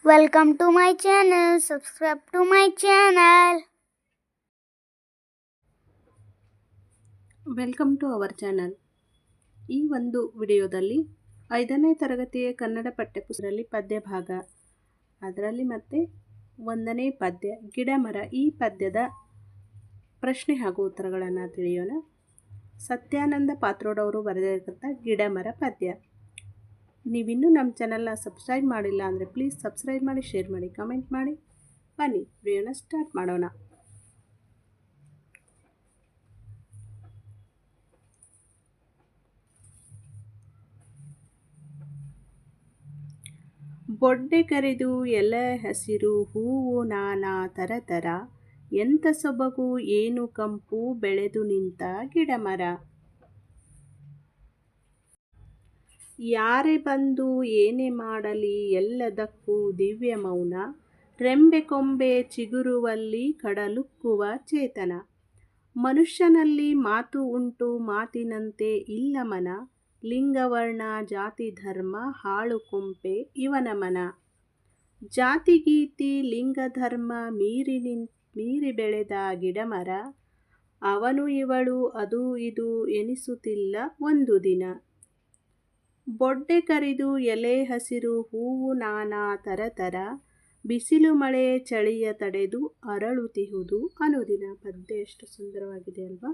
Welcome to my channel. Subscribe to my channel. Welcome to our channel. ಈ ಒಂದು ವಿಡಿಯೋದಲ್ಲಿ 5ನೇ ತರಗತಿಯ ಕನ್ನಡ ಪಠ್ಯಪುಸ್ತಕದಲ್ಲಿ ಪದ್ಯ ಭಾಗ, ಅದರಲ್ಲಿ ಮತ್ತೆ 1ನೇ ಪದ್ಯ ಗಿಡಮರ. ಈ ಪದ್ಯದ ಪ್ರಶ್ನೆ ಹಾಗೂ ಉತ್ತರಗಳನ್ನು ತಿಳಿಯೋಣ. ಸತ್ಯಾನಂದ ಪಾತ್ರೋಡವರು ಬರೆದಿರತಕ್ಕಂಥ ಗಿಡಮರ ಪದ್ಯ. ನೀವಿನ್ನೂ ನಮ್ಮ ಚಾನಲ್ನ ಸಬ್ಸ್ಕ್ರೈಬ್ ಮಾಡಿಲ್ಲ ಅಂದರೆ ಪ್ಲೀಸ್ ಸಬ್ಸ್ಕ್ರೈಬ್ ಮಾಡಿ, ಶೇರ್ ಮಾಡಿ, ಕಮೆಂಟ್ ಮಾಡಿ. ಬನ್ನಿ ವಿಡಿಯೋನ ಸ್ಟಾರ್ಟ್ ಮಾಡೋಣ. ಬೊಡ್ಡೆ ಕರೆದು ಎಲೆ ಹಸಿರು ಹೂವು ನಾನಾ ಥರ ಎಂಥ ಸೊಬಗು ಏನು ಕಂಪು ಬೆಳೆದು ನಿಂತ ಗಿಡಮರ. ಯಾರೇ ಬಂದು ಏನೇ ಮಾಡಲಿ ಎಲ್ಲದಕ್ಕೂ ದಿವ್ಯ ಮೌನ. ರೆಂಬೆ ಕೊಂಬೆ ಚಿಗುರುವಲ್ಲಿ ಕಡಲುಕ್ಕುವ ಚೇತನ. ಮನುಷ್ಯನಲ್ಲಿ ಮಾತು ಉಂಟು ಮಾತಿನಂತೆ ಇಲ್ಲ ಮನ. ಲಿಂಗವರ್ಣ ಜಾತಿ ಧರ್ಮ ಹಾಳು ಕೊಂಪೆ ಇವನ ಮನ. ಜಾತಿ ಗೀತಿ ಲಿಂಗ ಧರ್ಮ ಮೀರಿ ಬೆಳೆದ ಗಿಡಮರ. ಅವನು ಇವಳು ಅದು ಇದು ಎನಿಸುತ್ತಿಲ್ಲ ಒಂದು ದಿನ. ಬೊಡ್ಡೆ ಕರಿದು ಎಲೆ ಹಸಿರು ಹೂವು ನಾನಾ ಥರ ಬಿಸಿಲು ಮಳೆ ಚಳಿಯ ತಡೆದು ಅರಳುತ್ತಿಹುದು ಅನುದಿನ. ಪದ್ಯ ಎಷ್ಟು ಸುಂದರವಾಗಿದೆ ಅಲ್ವಾ?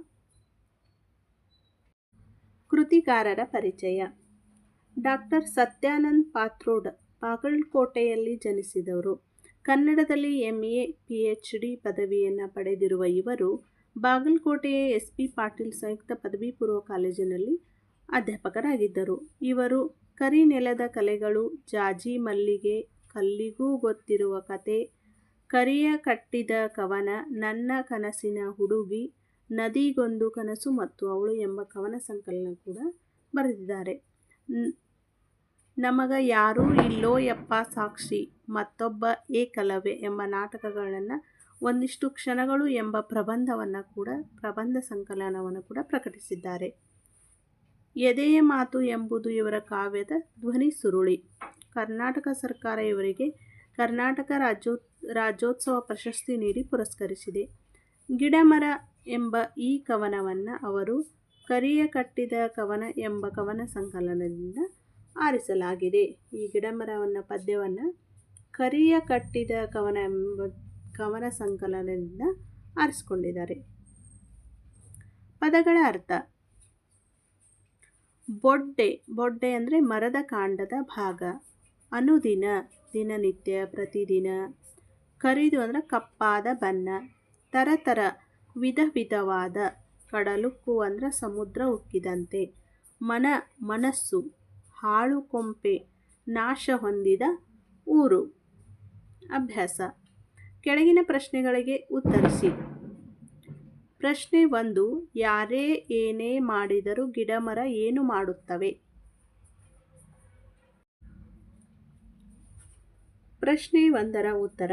ಕೃತಿಕಾರರ ಪರಿಚಯ. ಡಾಕ್ಟರ್ ಸತ್ಯಾನಂದ್ ಪಾತ್ರೋಡ್ ಬಾಗಲಕೋಟೆಯಲ್ಲಿ ಜನಿಸಿದವರು. ಕನ್ನಡದಲ್ಲಿ MA PhD ಪದವಿಯನ್ನು ಪಡೆದಿರುವ ಇವರು ಬಾಗಲಕೋಟೆಯ SP ಪಾಟೀಲ್ ಸಂಯುಕ್ತ ಪದವಿ ಪೂರ್ವ ಕಾಲೇಜಿನಲ್ಲಿ ಅಧ್ಯಾಪಕರಾಗಿದ್ದರು. ಇವರು ಕರಿನೆಲದ ಕಲೆಗಳು, ಜಾಜಿ ಮಲ್ಲಿಗೆ, ಕಲ್ಲಿಗೂ ಗೊತ್ತಿರುವ ಕತೆ, ಕರಿಯ ಕಟ್ಟಿದ ಕವನ, ನನ್ನ ಕನಸಿನ ಹುಡುಗಿ, ನದಿಗೊಂದು ಕನಸು ಮತ್ತು ಅವಳು ಎಂಬ ಕವನ ಸಂಕಲನ ಕೂಡ ಬರೆದಿದ್ದಾರೆ. ನಮಗ ಯಾರೂ ಇಲ್ಲೋ ಯಪ್ಪ ಸಾಕ್ಷಿ, ಮತ್ತೊಬ್ಬ ಏಕಲವ್ಯ ಎಂಬ ನಾಟಕಗಳನ್ನು, ಒಂದಿಷ್ಟು ಕ್ಷಣಗಳು ಎಂಬ ಪ್ರಬಂಧ ಸಂಕಲನವನ್ನು ಕೂಡ ಪ್ರಕಟಿಸಿದ್ದಾರೆ. ಎದೆಯ ಮಾತು ಎಂಬುದು ಇವರ ಕಾವ್ಯದ ಧ್ವನಿ ಸುರುಳಿ. ಕರ್ನಾಟಕ ಸರ್ಕಾರ ಇವರಿಗೆ ಕರ್ನಾಟಕ ರಾಜ್ಯೋತ್ಸವ ಪ್ರಶಸ್ತಿ ನೀಡಿ ಪುರಸ್ಕರಿಸಿದೆ. ಗಿಡಮರ ಎಂಬ ಈ ಕವನವನ್ನು ಅವರು ಕರಿಯ ಕಟ್ಟಿದ ಕವನ ಎಂಬ ಕವನ ಸಂಕಲನದಿಂದ ಆರಿಸಲಾಗಿದೆ. ಈ ಗಿಡಮರವನ್ನು ಪದ್ಯವನ್ನು ಕರಿಯ ಕಟ್ಟಿದ ಕವನ ಎಂಬ ಕವನ ಸಂಕಲನದಿಂದ ಆರಿಸಿಕೊಂಡಿದ್ದಾರೆ. ಪದಗಳ ಅರ್ಥ. ಬೊಡ್ಡೆ ಅಂದರೆ ಮರದ ಕಾಂಡದ ಭಾಗ. ಅನುದಿನ ದಿನನಿತ್ಯ, ಪ್ರತಿದಿನ. ಕರಿದು ಅಂದರೆ ಕಪ್ಪಾದ ಬಣ್ಣ. ಥರ ವಿಧವಾದ. ಕಡಲುಕ್ಕು ಅಂದರೆ ಸಮುದ್ರ ಉಕ್ಕಿದಂತೆ. ಮನಸ್ಸು. ಹಾಳು ಕೊಂಪೆ ನಾಶ ಹೊಂದಿದ ಊರು. ಅಭ್ಯಾಸ. ಕೆಳಗಿನ ಪ್ರಶ್ನೆಗಳಿಗೆ ಉತ್ತರಿಸಿ. ಪ್ರಶ್ನೆ 1. ಯಾರೇ ಏನೇ ಮಾಡಿದರೂ ಗಿಡಮರ ಏನು ಮಾಡುತ್ತವೆ? ಪ್ರಶ್ನೆ 1ರ ಉತ್ತರ.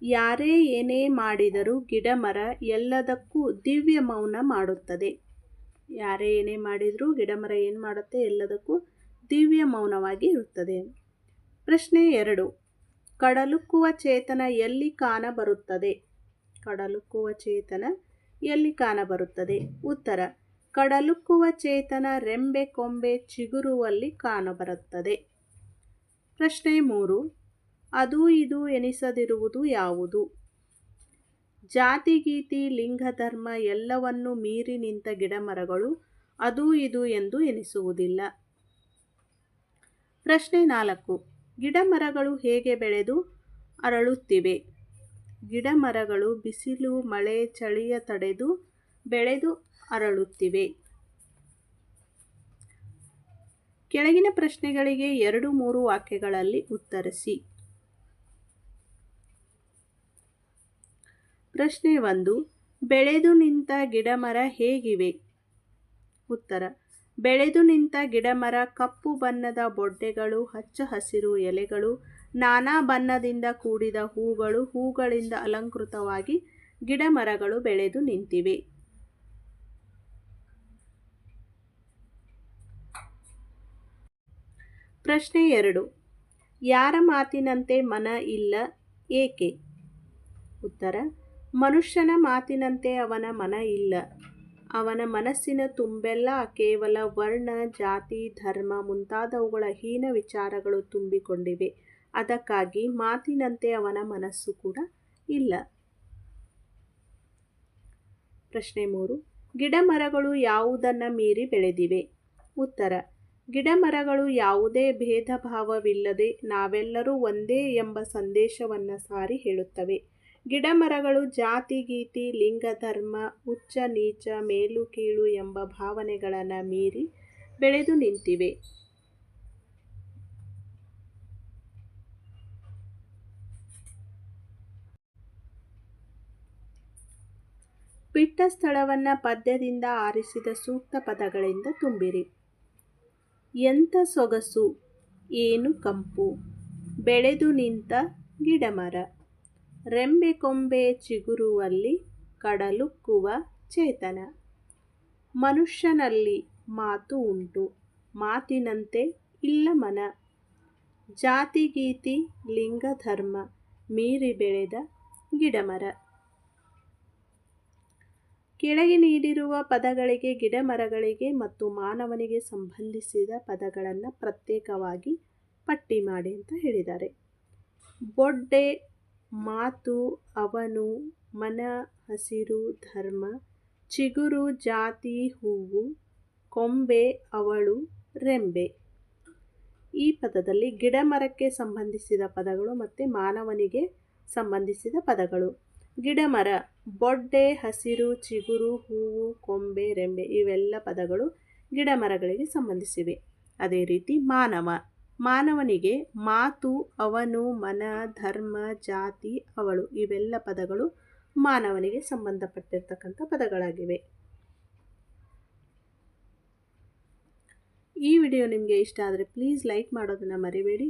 ಯಾರೇ ಏನೇ ಮಾಡಿದರೂ ಗಿಡಮರ ಎಲ್ಲದಕ್ಕೂ ದಿವ್ಯ ಮೌನ ಮಾಡುತ್ತದೆ. ಯಾರೇ ಏನೇ ಮಾಡಿದರೂ ಗಿಡಮರ ಏನು ಮಾಡುತ್ತೆ? ಎಲ್ಲದಕ್ಕೂ ದಿವ್ಯ ಮೌನವಾಗಿ ಇರುತ್ತದೆ. ಪ್ರಶ್ನೆ 2. ಕಡಲುಕ್ಕುವ ಚೇತನ ಎಲ್ಲಿ ಕಾಣಬರುತ್ತದೆ? ಕಡಲುಕ್ಕುವ ಚೇತನ ಎಲ್ಲಿ ಕಾಣಬರುತ್ತದೆ? ಉತ್ತರ. ಕಡಲುಕ್ಕುವ ಚೇತನ ರೆಂಬೆ ಕೊಂಬೆ ಚಿಗುರುವಲ್ಲಿ ಕಾಣಬರುತ್ತದೆ. ಪ್ರಶ್ನೆ 3. ಅದು ಇದು ಎನಿಸದಿರುವುದು ಯಾವುದು? ಜಾತಿ ಗೀತಿ ಲಿಂಗ ಧರ್ಮ ಎಲ್ಲವನ್ನೂ ಮೀರಿ ನಿಂತ ಗಿಡಮರಗಳು ಅದು ಇದು ಎಂದು ಎನಿಸುವುದಿಲ್ಲ. ಪ್ರಶ್ನೆ 4. ಗಿಡಮರಗಳು ಹೇಗೆ ಬೆಳೆದು ಅರಳುತ್ತಿವೆ? ಗಿಡಮರಗಳು ಬಿಸಿಲು ಮಳೆ ಚಳಿಯ ತಡೆದು ಬೆಳೆದು ಅರಳುತ್ತಿವೆ. ಕೆಳಗಿನ ಪ್ರಶ್ನೆಗಳಿಗೆ 2-3 ವಾಕ್ಯಗಳಲ್ಲಿ ಉತ್ತರಿಸಿ. ಪ್ರಶ್ನೆ 1. ಬೆಳೆದು ನಿಂತ ಗಿಡಮರ ಹೇಗಿವೆ? ಉತ್ತರ. ಬೆಳೆದು ನಿಂತ ಗಿಡಮರ ಕಪ್ಪು ಬಣ್ಣದ ಬೊಡ್ಡೆಗಳು, ಹಚ್ಚ ಹಸಿರು ಎಲೆಗಳು, ನಾನಾ ಬಣ್ಣದಿಂದ ಕೂಡಿದ ಹೂಗಳಿಂದ ಅಲಂಕೃತವಾಗಿ ಗಿಡಮರಗಳು ಬೆಳೆದು ನಿಂತಿವೆ. ಪ್ರಶ್ನೆ 2. ಯಾರ ಮಾತಿನಂತೆ ಮನ ಇಲ್ಲ ಏಕೆ? ಉತ್ತರ: ಮನುಷ್ಯನ ಮಾತಿನಂತೆ ಅವನ ಮನ ಇಲ್ಲ. ಅವನ ಮನಸ್ಸಿನ ತುಂಬೆಲ್ಲ ಕೇವಲ ವರ್ಣ, ಜಾತಿ, ಧರ್ಮ ಮುಂತಾದವುಗಳ ಹೀನ ವಿಚಾರಗಳು ತುಂಬಿಕೊಂಡಿವೆ. ಅದಕ್ಕಾಗಿ ಮಾತಿನಂತೆ ಅವನ ಮನಸ್ಸು ಕೂಡ ಇಲ್ಲ. ಪ್ರಶ್ನೆ 3. ಗಿಡ ಮರಗಳು ಯಾವುದನ್ನು ಮೀರಿ ಬೆಳೆದಿವೆ? ಉತ್ತರ: ಗಿಡ ಮರಗಳು ಯಾವುದೇ ಭೇದ ಭಾವವಿಲ್ಲದೆ ನಾವೆಲ್ಲರೂ ಒಂದೇ ಎಂಬ ಸಂದೇಶವನ್ನು ಸಾರಿ ಹೇಳುತ್ತವೆ. ಗಿಡ ಮರಗಳು ಜಾತಿ ಗೀತಿ, ಲಿಂಗ ಧರ್ಮ, ಉಚ್ಚ ನೀಚ, ಮೇಲು ಕೀಳು ಎಂಬ ಭಾವನೆಗಳನ್ನು ಮೀರಿ ಬೆಳೆದು ನಿಂತಿವೆ. ಬಿಟ್ಟ ಸ್ಥಳವನ್ನು ಪದ್ಯದಿಂದ ಆರಿಸಿದ ಸೂಕ್ತ ಪದಗಳಿಂದ ತುಂಬಿರಿ. ಎಂಥ ಸೊಗಸು, ಏನು ಕಂಪು, ಬೆಳೆದು ನಿಂತ ಗಿಡಮರ, ರೆಂಬೆ ಕೊಂಬೆ ಚಿಗುರುವಲ್ಲಿ ಕಡಲುಕ್ಕುವ ಚೇತನ. ಮನುಷ್ಯನಲ್ಲಿ ಮಾತು ಉಂಟು, ಮಾತಿನಂತೆ ಇಲ್ಲ ಮನ. ಜಾತಿ ಗೀತಿ, ಲಿಂಗ ಧರ್ಮ ಮೀರಿ ಬೆಳೆದ ಗಿಡಮರ. ಕೆಳಗೆ ನೀಡಿರುವ ಪದಗಳಿಗೆ, ಗಿಡ ಮರಗಳಿಗೆ ಮತ್ತು ಮಾನವನಿಗೆ ಸಂಬಂಧಿಸಿದ ಪದಗಳನ್ನು ಪ್ರತ್ಯೇಕವಾಗಿ ಪಟ್ಟಿ ಮಾಡಿ ಅಂತ ಹೇಳಿದ್ದಾರೆ. ಬೊಡ್ಡೆ, ಮಾತು, ಅವನು, ಮನ, ಹಸಿರು, ಧರ್ಮ, ಚಿಗುರು, ಜಾತಿ, ಹೂವು, ಕೊಂಬೆ, ಅವಳು, ರೆಂಬೆ. ಈ ಪದದಲ್ಲಿ ಗಿಡ ಮರಕ್ಕೆ ಸಂಬಂಧಿಸಿದ ಪದಗಳು ಮತ್ತು ಮಾನವನಿಗೆ ಸಂಬಂಧಿಸಿದ ಪದಗಳು. ಗಿಡ ಮರ: ಬೊಡ್ಡೆ, ಹಸಿರು, ಚಿಗುರು, ಹೂವು, ಕೊಂಬೆ, ರೆಂಬೆ ಇವೆಲ್ಲ ಪದಗಳು ಗಿಡ ಮರಗಳಿಗೆ ಸಂಬಂಧಿಸಿವೆ. ಅದೇ ರೀತಿ ಮಾನವನಿಗೆ ಮಾತು, ಅವನು, ಮನ, ಧರ್ಮ, ಜಾತಿ, ಅವಳು ಇವೆಲ್ಲ ಪದಗಳು ಮಾನವನಿಗೆ ಸಂಬಂಧಪಟ್ಟಿರ್ತಕ್ಕಂಥ ಪದಗಳಾಗಿವೆ. ಈ ವಿಡಿಯೋ ನಿಮಗೆ ಇಷ್ಟ ಆದರೆ ಪ್ಲೀಸ್ ಲೈಕ್ ಮಾಡೋದನ್ನು ಮರಿಬೇಡಿ.